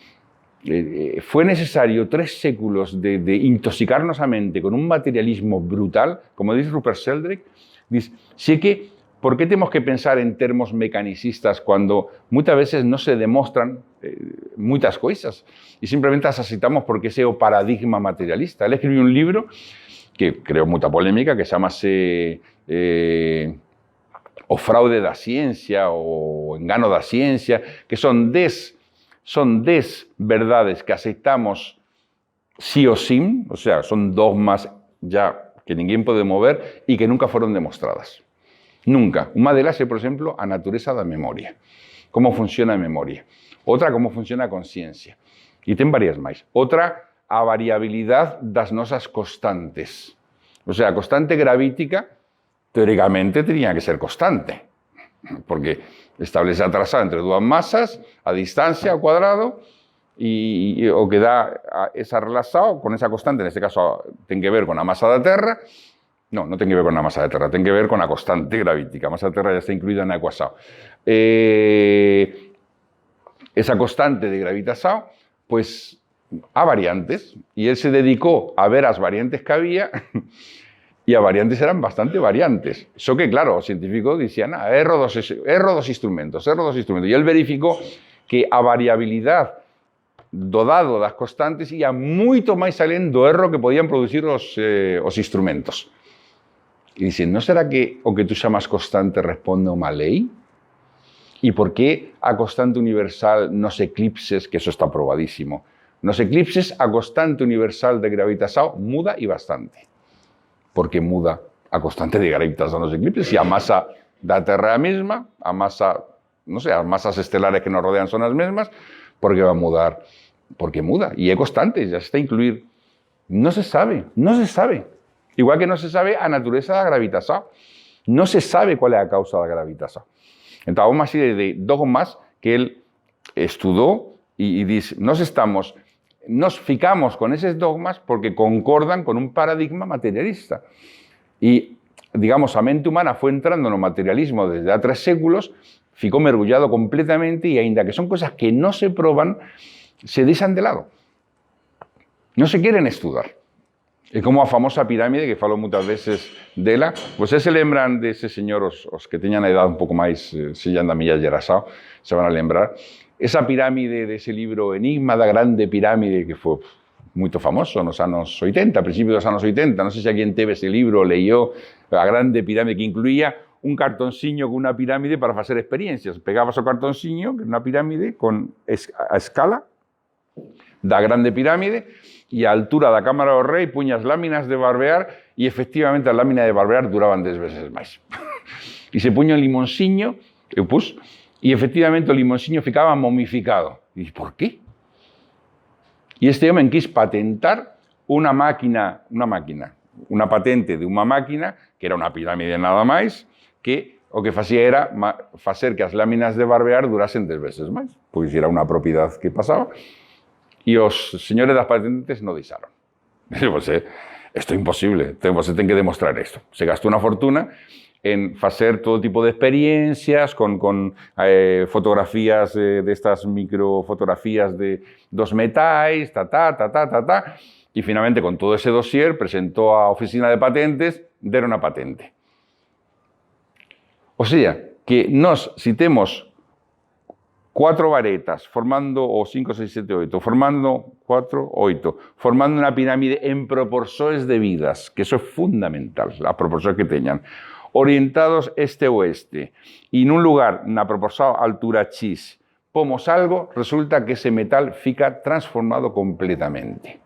Fue necesario 3 séculos de intoxicarnos a mente con un materialismo brutal, como dice Rupert Sheldrake, dice, si é que ¿por qué tenemos que pensar en termos mecanicistas cuando muchas veces no se demuestran muchas cosas y simplemente las aceptamos porque ese es el paradigma materialista? Él escribió un libro que creó mucha polémica que se llama O fraude da ciencia o engano da ciencia, que son 10 verdades que aceptamos sí o sí, o sea, son dogmas ya que ninguén pode mover y que nunca fueron demostradas. Nunca. Unha delas é, por exemplo, a natureza da memoria. Como funciona a memoria. Outra, como funciona a consciencia. E ten varias máis. Outra, a variabilidade das nosas constantes. O sea, a constante gravítica, teóricamente, teria que ser constante. Porque establece a trazada entre dúas masas, a distancia ao cuadrado, e o que dá esa relación con esa constante, neste caso, ten que ver con a masa da Terra, No, no ten que ver con la masa de terra, ten que ver con la constante gravítica. A masa de terra ya está incluida en la ecuación. Esa constante de gravitación, pues, a variantes, y él se dedicó a ver las variantes que había, y a variantes eran bastante variantes. Eso que, claro, los científicos decían, erro dos instrumentos, y él verificó que a variabilidad do dado das constantes ia moito máis alén do erro que podían producir os instrumentos. E dicen, non será que o que tú chamas constante responde a unha lei? E por que a constante universal nos eclipses, que eso está probadísimo, nos eclipses a constante universal de gravitación muda e bastante? Por que muda a constante de gravitación nos eclipses? E a masa da Terra é a mesma, a masa, non sei, as masas estelares que nos rodean son as mesmas, por que va a mudar? Porque muda, e é constante, ya está a incluir. Non se sabe, non se sabe. Igual que non se sabe a natureza da gravitación. Non se sabe cuál é a causa da gravitación. Entón, há unha serie de dogmas que él estudou e dice, nos ficamos con eses dogmas porque concordan con un paradigma materialista. E, digamos, a mente humana foi entrando no materialismo desde há 3 séculos, ficou mergullado completamente e, aínda que son cosas que non se proban, se deixan de lado. Non se queren estudar. É como a famosa pirámide, que falo moitas veces dela. Vocês se lembran dese señor, os que teñan a edad un pouco máis, se anda milla gerasao, se van a lembrar. Esa pirámide dese libro Enigma da Grande Pirámide, que foi moito famoso nos anos 80, a principios dos anos 80, non sei se alguén teve ese libro, leyó a Grande Pirámide, que incluía un cartonciño con unha pirámide para facer experiencias. Pegabas o cartonciño, que era unha pirámide, con a escala da Grande Pirámide, e a altura da Cámara do Rei puñas láminas de barbear, e efectivamente as láminas de barbear duraban 10 veces máis. E se puña un limonsiño, eu pus, e efectivamente o limonsiño ficaba momificado. E por qué? E este home quis patentar unha patente de unha máquina, que era unha pirámide nada máis, que o que facía era facer que as láminas de barbear durasen 10 veces máis, pois era unha propiedade que pasaba, e os señores das patentes non deixaron. Isto é imposible, você ten que demostrar isto. Se gastou unha fortuna en facer todo tipo de experiencias con fotografías destas microfotografías dos metais, e finalmente con todo ese dossier presentou á oficina de patentes, deron a patente. O sea, que nós, si temos 4 varetas formando, o 5, 6, 7, 8, formando 4, 8, formando unha pirámide en proporcións debidas, que eso é fundamental, as proporcións que teñan, orientados este-oeste, e nun lugar na proporción altura X, pomos algo, resulta que ese metal fica transformado completamente.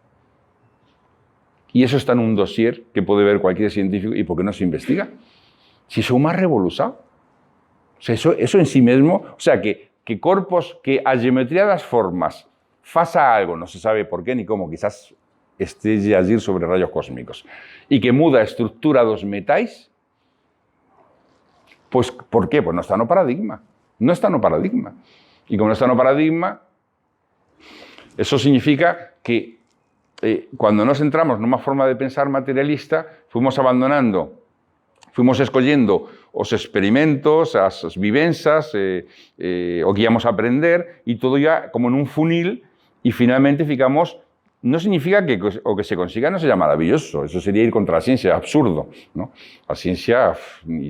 E eso está nun dossier que pode ver cualquier científico, e por que non se investiga? Si son máis revolucionados. O sea, eso en sí mesmo, o sea, que corpos, que a geometría das formas faça algo, non se sabe por qué ni como, quizás estelle a agir sobre rayos cósmicos, e que muda a estructura dos metais, pois, por qué? Pois non está no paradigma. Non está no paradigma. E como non está no paradigma, eso significa que cando nos entramos nunha forma de pensar materialista, fuimos escollendo os experimentos, as vivenzas, o que íamos a aprender, e todo ya como nun funil, e finalmente ficamos. Non significa que o que se consiga non seja maravilloso, eso sería ir contra a ciencia, é absurdo, ¿no? A ciencia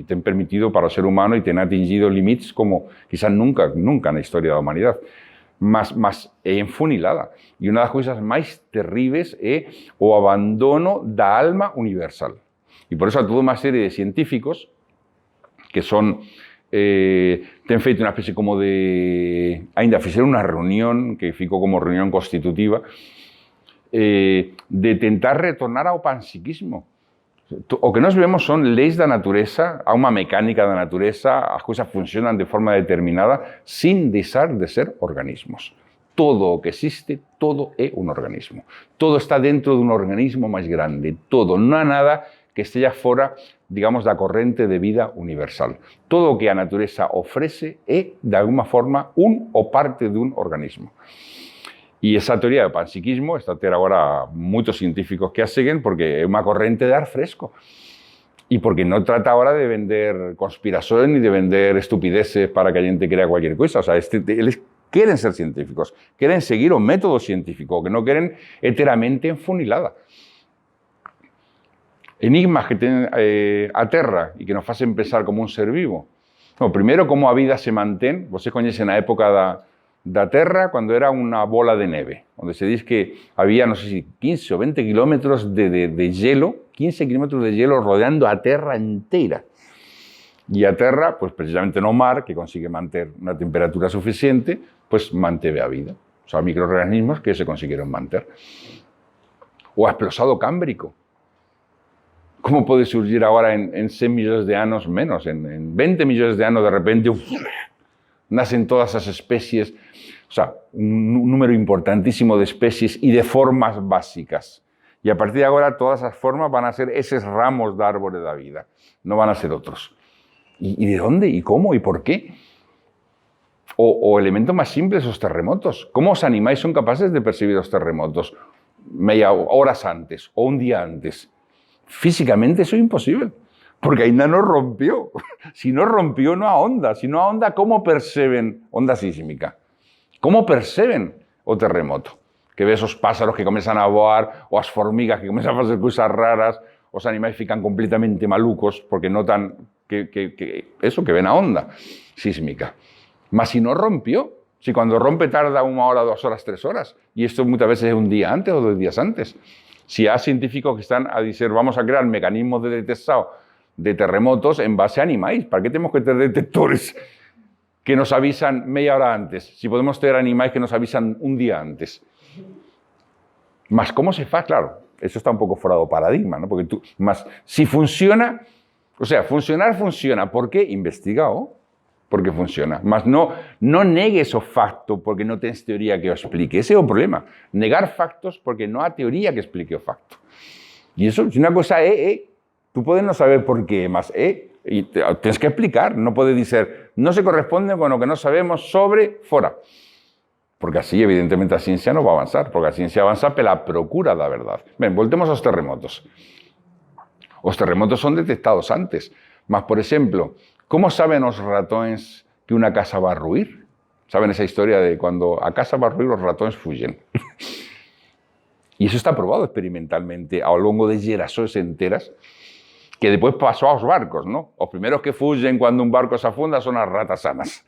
ten permitido para o ser humano e ten atingido limites como quizás nunca na historia da humanidade, mas é enfunilada. E unha das cousas máis terríveis é o abandono da alma universal. E por eso a toda unha serie de científicos que son, ten feito unha especie como de, ainda fixeron unha reunión, que ficou como reunión constitutiva, de tentar retornar ao panpsiquismo. O que nós vemos son leis da natureza, há unha mecánica da natureza, as cousas funcionan de forma determinada, sin deixar de ser organismos. Todo o que existe, todo é un organismo. Todo está dentro dun organismo máis grande, todo, non há nada que esteja fora, digamos, da corrente de vida universal. Todo o que a natureza ofrece é, de alguma forma, un ou parte dun organismo. E esa teoría do panpsiquismo está a ter agora moitos científicos que a seguen porque é unha corrente de ar fresco. Y porque no trata ahora de vender conspiración ni de vender estupideces para que la gente crea cualquier cosa. O sea, ellos quieren ser científicos, quieren seguir un método científico, que no quieren enteramente enfunilada. Enigmas que tienen a terra y que nos hacen pensar como un ser vivo. No, primero, como a vida se mantén. Vocês conocen la época da Terra, cuando era una bola de neve, donde se dice que había, no sé si 15 o 20 kilómetros de hielo, 15 kilómetros de hielo rodeando a Terra entera. Y a Terra, pues precisamente no mar, que consigue mantener una temperatura suficiente, pues manteve a vida. O sea, microorganismos que se consiguieron mantener. O a explosado cámbrico. ¿Cómo puede surgir ahora en 100 millones de años menos? En 20 millones de años de repente nacen todas esas especies, o sea, un número importantísimo de especies y de formas básicas. Y a partir de ahora todas esas formas van a ser esos ramos de árboles de la vida, no van a ser otros. ¿Y de dónde? ¿Y cómo? ¿Y por qué? O elementos más simples, los terremotos. ¿Cómo os animáis son capaces de percibir los terremotos media horas antes o un día antes? Físicamente eso es imposible, porque ainda no rompió. Si no rompió, no ahonda. Si no ahonda, ¿cómo perciben onda sísmica? ¿Cómo perciben o terremoto? Que ves esos pájaros que comienzan a voar, o las formigas que comienzan a hacer cosas raras, os animais fican completamente malucos porque notan que ven a onda sísmica. Mas si no rompió, si cuando rompe tarda 1 hora, 2 horas, 3 horas, y esto muchas veces es un día antes o 2 días antes. Si hay científicos que están a decir, vamos a crear mecanismos de detección de terremotos en base a animales. ¿Para qué tenemos que tener detectores que nos avisan media hora antes? Si podemos tener animales que nos avisan un día antes. Mas, ¿cómo se hace? Claro, eso está un poco fuera de paradigma, ¿no? Porque mas, si funciona, o sea, funcionar funciona. ¿Por qué? Investigado. Porque funciona. Mas no negues o facto porque no tienes teoría que lo explique. Ese es el problema. Negar factos porque no hay teoría que explique el facto. Y eso, si una cosa tú puedes no saber por qué, mas y tienes que explicar. No puedes decir, no se corresponde con lo que no sabemos sobre fuera. Porque así, evidentemente, la ciencia no va a avanzar, porque la ciencia avanza por la procura de la verdad. Bien, voltemos a los terremotos. Los terremotos son detectados antes. Mas, por ejemplo, ¿cómo saben los ratones que una casa va a ruir? ¿Saben esa historia de cuando a casa va a ruir los ratones fuyen? Y eso está probado experimentalmente a lo largo de generaciones enteras, que después pasó a los barcos, ¿no? Los primeros que fuyen cuando un barco se afunda son las ratas sanas.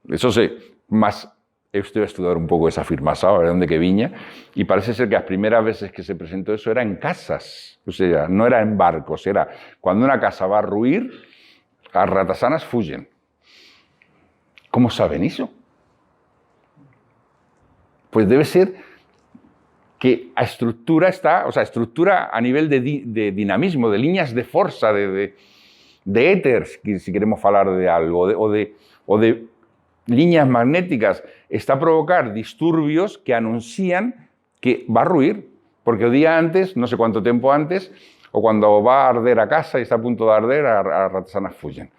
Eso sí, más estoy a estudiar un poco esa afirmación, a ver dónde que viña, y parece ser que las primeras veces que se presentó eso era en casas, o sea, no era en barcos, era cuando una casa va a ruir, las ratas sanas fuyen. ¿Cómo saben eso? Pues debe ser que la estructura está, o sea, estructura a nivel de dinamismo, de líneas de fuerza, de éteres, si queremos hablar de algo, o de líneas magnéticas, está a provocar disturbios que anuncian que va a ruir, porque el día antes, no sé cuánto tiempo antes, o cuando va a arder a casa y está a punto de arder, a ratas sanas fuyen.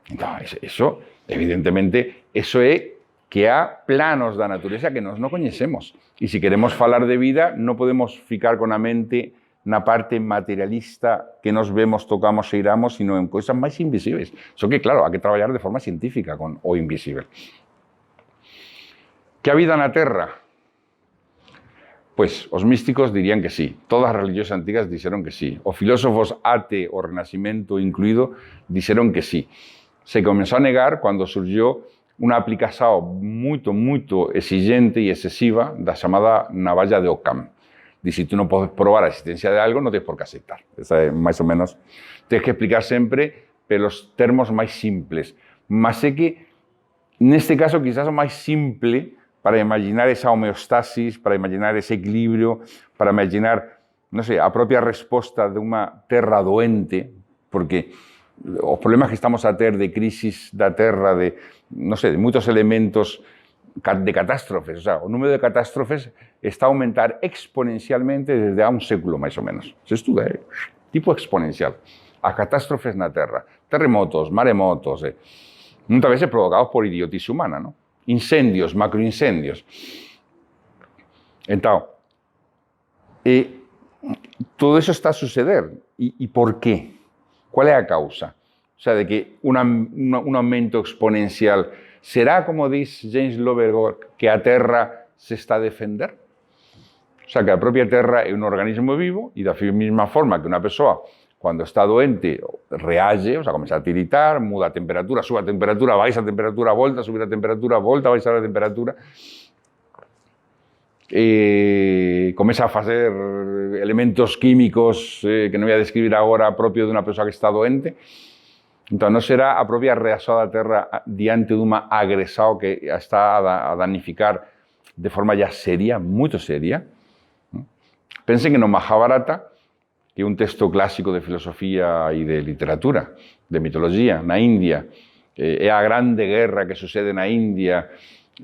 Entonces, eso, evidentemente, eso es que hay planos de la naturaleza que nos no conocemos. Y si queremos hablar de vida, no podemos ficar con la mente na parte materialista que nos vemos, tocamos e iramos, sino en cosas más invisibles. Eso que, claro, hay que trabajar de forma científica con o invisible. ¿Que ha vida na Terra? Pues os místicos dirían que sí. Todas las religiones antiguas dijeron que sí. Os filósofos ate o Renacimiento incluido dijeron que sí. Se comenzó a negar cuando surgió una aplicación muy exigente y excesiva de la llamada navalla de Occam. Y si tú no puedes probar la existencia de algo, no tienes por qué aceptar. Esa es más o menos. Tienes que explicar siempre pero los termos más simples. Mas sé que, en este caso, quizás es más simple para imaginar esa homeostasis, para imaginar ese equilibrio, para imaginar, no sé, a propia respuesta de una terra doente, porque los problemas que estamos a ter de crisis da terra, de, no sé, de muchos elementos de catástrofes, o sea, el número de catástrofes está a aumentar exponencialmente desde hace un século más o menos. Se estudia, tipo exponencial. A catástrofes na Terra, terremotos, maremotos, muchas veces provocados por idioticia humana, ¿no? Incendios, macroincendios. Entonces, todo eso está a suceder. ¿Y por qué? ¿Cuál es la causa? O sea, de que un aumento exponencial. ¿Será, como dice James Lovelock, que a Terra se está a defender? O sea, que a propia Terra é un organismo vivo e da mesma forma que unha persoa, cando está doente, reage, o sea, começa a tiritar, muda a temperatura, sube a temperatura, baixa a temperatura, volta a subir a temperatura, volta a baixar a temperatura, comeza a facer elementos químicos que non voy a describir agora propio de unha persoa que está doente. Entón, non será a propia reação da Terra diante dunha agresao que está a danificar de forma ya seria, moito seria. Pensen que no Mahabharata, que é un texto clásico de filosofía e de literatura, de mitoloxía, na India, é a grande guerra que sucede na India.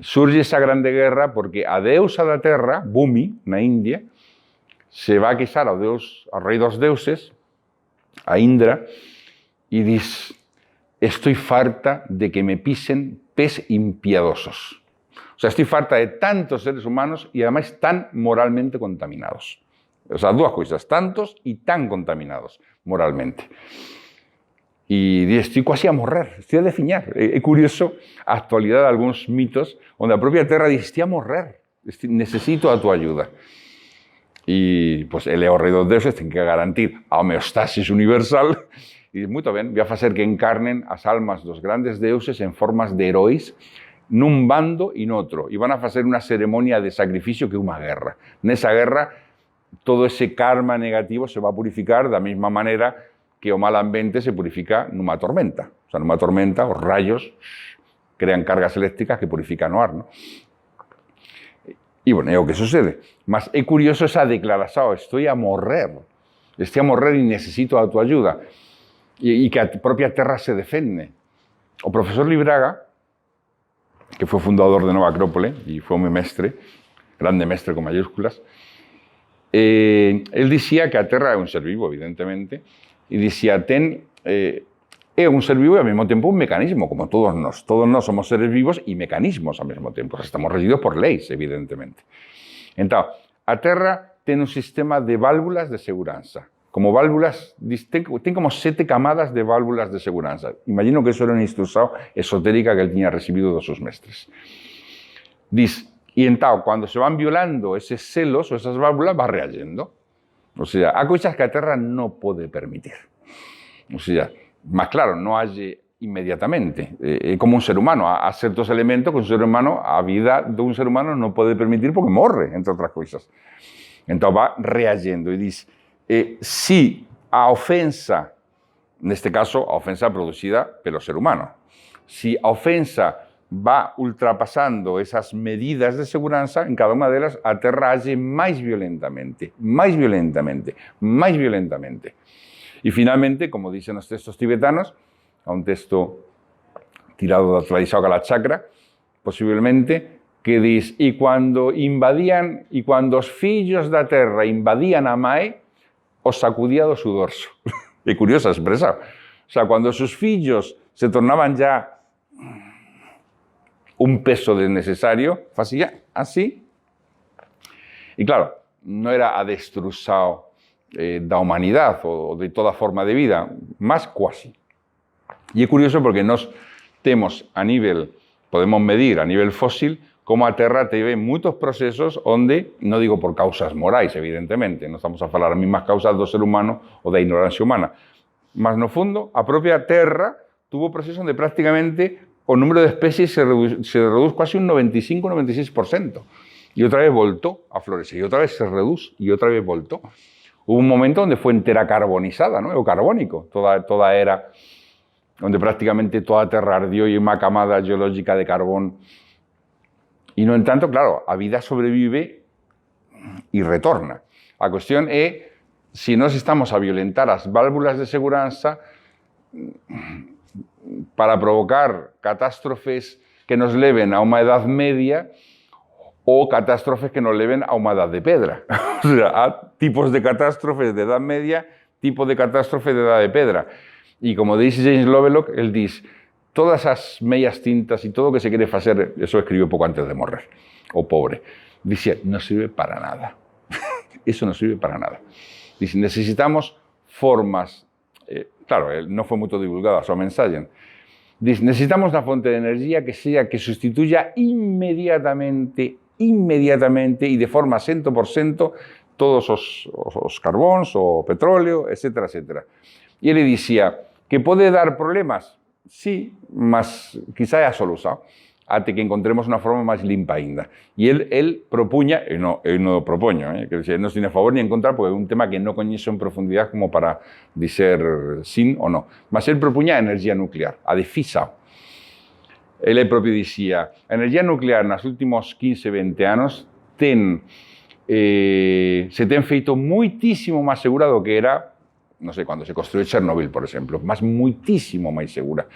Surge esa grande guerra porque a deusa da Terra, Bhumi, na India, se va a queixar ao rei dos deuses, a Indra, e diz: estoy farta de que me pisen pés impiadosos. O sea, estoy farta de tantos seres humanos y además tan moralmente contaminados. O sea, dúas cousas, tantos e tan contaminados moralmente. E estoy casi a morrer, estoy a defiñar. É curioso a actualidade de algúns mitos onde a propia Terra dice: estoy a morrer, necesito a tua ayuda. E, pues, ele é o rei dos deuses, ten que garantir a homeostasis universal. E, moito ben, vai a facer que encarnen as almas dos grandes deuses en formas de heróis nun bando e noutro. E van a facer unha ceremonia de sacrificio que é unha guerra. Nesa guerra, todo ese karma negativo se va a purificar da mesma maneira que o mal ambiente se purifica nunha tormenta. O sea, nunha tormenta, os rayos crean cargas eléctricas que purifican o ar, ¿no? E, bueno, é o que sucede. Mas é curioso esa declaración: estoy a morrer e necesito a tua ayuda. E que a propia Terra se defende. O profesor Libraga, que foi fundador de Nova Acrópole e foi un mestre, grande mestre con mayúsculas, él dicía que a Terra é un ser vivo, evidentemente, e dicía, é un ser vivo e ao mesmo tempo un mecanismo, como todos nós. Todos nós somos seres vivos e mecanismos ao mesmo tempo. Estamos regidos por leis, evidentemente. Entón, a Terra ten un sistema de válvulas de seguranza. Como válvulas, ten como 7 camadas de válvulas de seguranza. Imagino que eso era unha instrução esotérica que él tiña recibido dos seus mestres. Diz, e entón, cando se van violando eses selos ou esas válvulas, va reagendo. O sea, há cousas que a Terra non pode permitir. O sea, mas claro, non age inmediatamente. É como un ser humano. Há certos elementos que un ser humano, a vida dun ser humano non pode permitir porque morre, entre outras cousas. Entón, va reagendo e diz, si a ofensa, neste caso, a ofensa producida pelo ser humano, si a ofensa va ultrapasando esas medidas de seguranza, en cada unha delas a Terra age máis violentamente, máis violentamente, máis violentamente. E finalmente, como dicen os textos tibetanos, a un texto tirado da tradición Kalachakra, posiblemente, que diz, e cando os fillos da Terra invadían a Mae, os sacudía do su dorso. É curiosa a expresión. O sea, cando os seus fillos se tornaban ya un peso desnecesario, facía así. E claro, non era a destrução da humanidade ou de toda forma de vida, mas quasi. E é curioso porque nós temos a nivel, podemos medir a nivel fósil, como a Terra teve moitos procesos onde, non digo por causas morais, evidentemente, non estamos a falar as mesmas causas do ser humano ou da ignorancia humana, mas no fundo, a propia Terra tuvo procesos onde prácticamente o número de especies se reduz quase un 95-96%. E outra vez voltou a florecer, e outra vez se reduz, e outra vez voltou. Hubo un momento onde foi entera carbonizada, ¿no? O carbónico, toda era, onde prácticamente toda a Terra ardió e unha camada geológica de carbón. E, no entanto, claro, a vida sobrevive e retorna. A cuestión é se nós estamos a violentar as válvulas de seguranza para provocar catástrofes que nos leven a unha edad media ou catástrofes que nos leven a unha edad de pedra. O sea, há tipos de catástrofes de edad media, tipos de catástrofes de edad de pedra. E como dice James Lovelock, el dice, todas as meias tintas e todo o que se quere facer, eso escribió pouco antes de morrer, o pobre. Dice, non sirve para nada. Eso non sirve para nada. Dice, necesitamos formas claro, no fue muy divulgada a su mensaje. Dice, necesitamos una fuente de energía que sustituya inmediatamente y de forma 100% todos os carbóns, o petróleo, etcétera, etcétera. E ele dicía que pode dar problemas, sí, mas quizá é a solución, até que encontremos unha forma máis limpa ainda. E ele propuña, eu non o propoño, que non estou a favor ni en contra, porque é un tema que non coñezo en profundidade como para dizer sin ou non, mas ele propuña a energía nuclear, a de fissao. Ele propio dicía, a energía nuclear nos últimos 15-20 anos se ten feito muitísimo máis segura do que era, non sei, cando se construiu Chernobyl, por exemplo, mas muitísimo máis segura.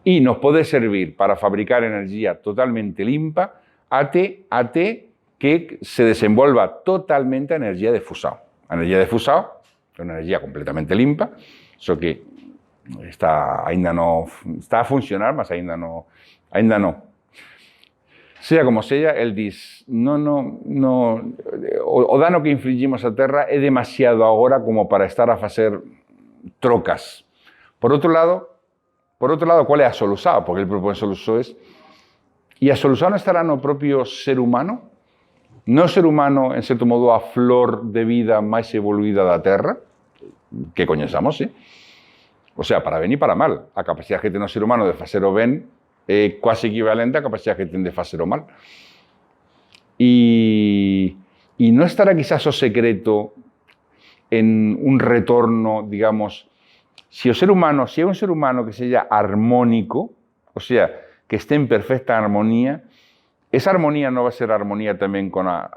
E nos pode servir para fabricar energía totalmente limpa até que se desenvolva totalmente a energía de fusao. A energía de fusao é unha energía completamente limpa, só que ainda non está a funcionar, mas ainda non. Sea como sea, él dice, o dano que infligimos a Terra é demasiado agora como para estar a facer trocas. Por outro lado, qual é a solución? Porque ele propõe soluções. E a solución estará no propio ser humano? No ser humano, en certo modo, a flor de vida máis evoluída da Terra, que coñezamos, sí? O sea, para ben e para mal. A capacidade que ten o ser humano de facer o ben é quase equivalente á capacidade que ten de facer o mal. E non estará quizás o secreto en un retorno, digamos, se é un ser humano que seja armónico, o sea, que esté en perfecta armonía, esa armonía non va a ser armonía tamén con a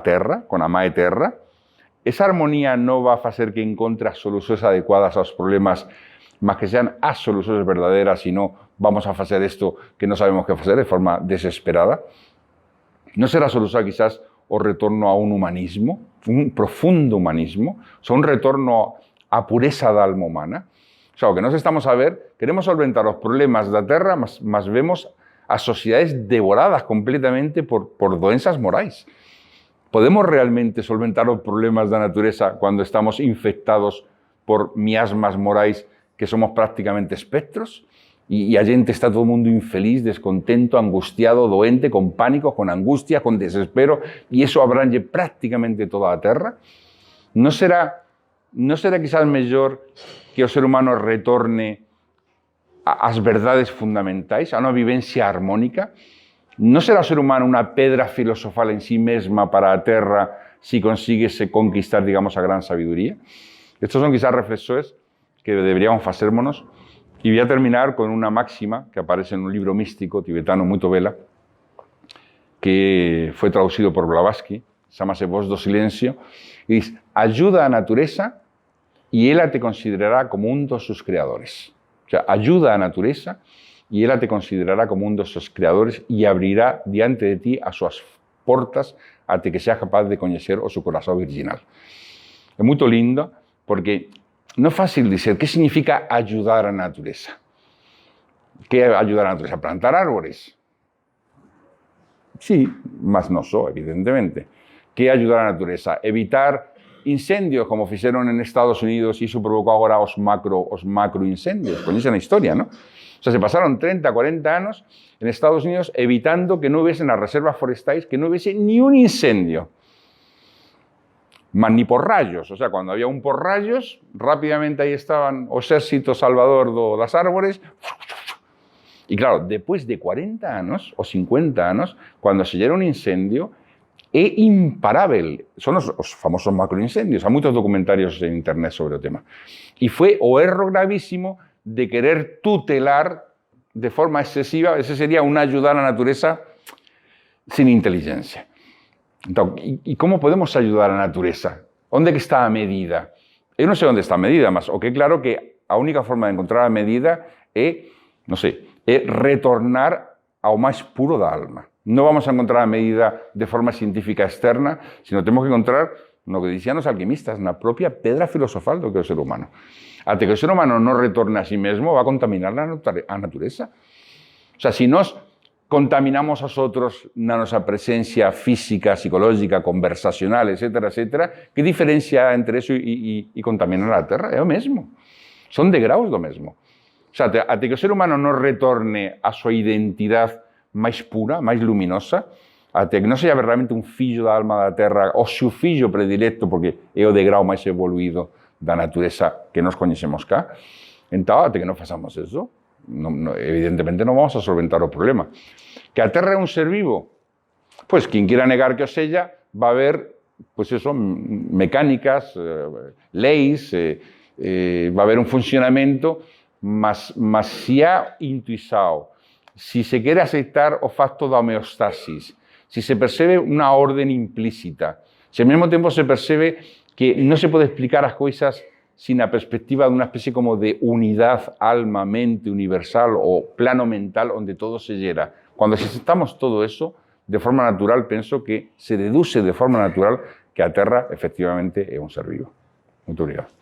Terra, con a Mae Terra. Esa armonía non va a facer que encontre as solucións adecuadas aos problemas, mas que sean as solucións verdadeiras, sino vamos a facer isto que non sabemos que facer de forma desesperada. Non será a solución quizás o retorno a un humanismo, un profundo humanismo, un retorno á pureza da alma humana. O sea, o que nós estamos a ver, queremos solventar os problemas da Terra, mas vemos as sociedades devoradas completamente por doenzas morais. Podemos realmente solventar os problemas da natureza cando estamos infectados por miasmas morais que somos prácticamente espectros? E a gente está todo o mundo infeliz, descontento, angustiado, doente, con pánico, con angustia, con desespero, e iso abrange prácticamente toda a Terra? Non será quizás mellor que o ser humano retorne ás verdades fundamentais, a unha vivencia armónica? Non será o ser humano unha pedra filosofal en sí mesma para a Terra si consíguese conquistar, digamos, a gran sabiduría? Estos son quizás reflexiones que deberíamos facérmonos. Y voy a terminar con una máxima que aparece en un libro místico tibetano muy bela, que fue traducido por Blavatsky, llámase Voz do Silencio, y dice, ayuda a natureza y ela te considerará como un dos sus creadores. O sea, ayuda a natureza y ela te considerará como un dos sus creadores y abrirá diante de ti as súas portas até que seas capaz de coñecer o seu corazón virginal. É muito lindo porque non é fácil dizer que significa ayudar a natureza. Que é ayudar a natureza? Plantar árbores. Sí, mas non só, evidentemente. Que é ayudar a natureza? Evitar incendios, como fixeron en Estados Unidos, e iso provocou agora os macroincendios. Coñecen a historia, non? O sea, se pasaron 30, 40 anos en Estados Unidos evitando que non hubiese nas reservas forestais, que non hubiese ni un incendio. Mas ni por rayos, o sea, cuando había un por rayos, rápidamente aí estaban o exército salvador das árbores. E claro, despois de 40 anos, ou 50 anos, cando se llera un incendio, é imparável. Son os famosos macroincendios. Há moitos documentarios en internet sobre o tema. E foi o erro gravísimo de querer tutelar de forma excesiva, ese sería un ayudar a la natureza sin inteligencia. Entón, e como podemos ayudar a natureza? Onde que está a medida? Eu non sei onde está a medida, mas o que é claro que a única forma de encontrar a medida é, non sei, é retornar ao máis puro da alma. Non vamos a encontrar a medida de forma científica externa, sino temos que encontrar no que dicían os alquimistas, na propia pedra filosofal do que é o ser humano. Até que o ser humano non retorne a sí mesmo, va a contaminar a natureza. O sea, si nós contaminamos aos outros na nosa presencia física, psicológica, conversacional, etcétera, etcétera, que diferencia entre eso e contaminar a Terra? É o mesmo. O Son degraus do mesmo. O sea, até que o ser humano non retorne a súa identidade máis pura, máis luminosa, até que non seja verdadeiramente un fillo da alma da terra, o seu fillo predilecto, porque é o degrau máis evoluído da natureza que nos coñecemos cá, entón, até que non façamos eso, evidentemente non vamos a solventar o problema. Que a terra é un ser vivo? Pois, quien quiera negar que o sella, va a haber, pues eso, mecánicas, leis, va a haber un funcionamento, mas si há intuizao, si se quere aceitar o facto da homeostasis, si se percebe unha orden implícita, si ao mesmo tempo se percebe que non se pode explicar as coisas sin a perspectiva de unha especie como de unidade alma-mente universal o plano mental onde todo se llera. Cuando si aceptamos todo eso, de forma natural, penso que se deduce de forma natural que a Terra efectivamente é un ser vivo. Muito obrigado.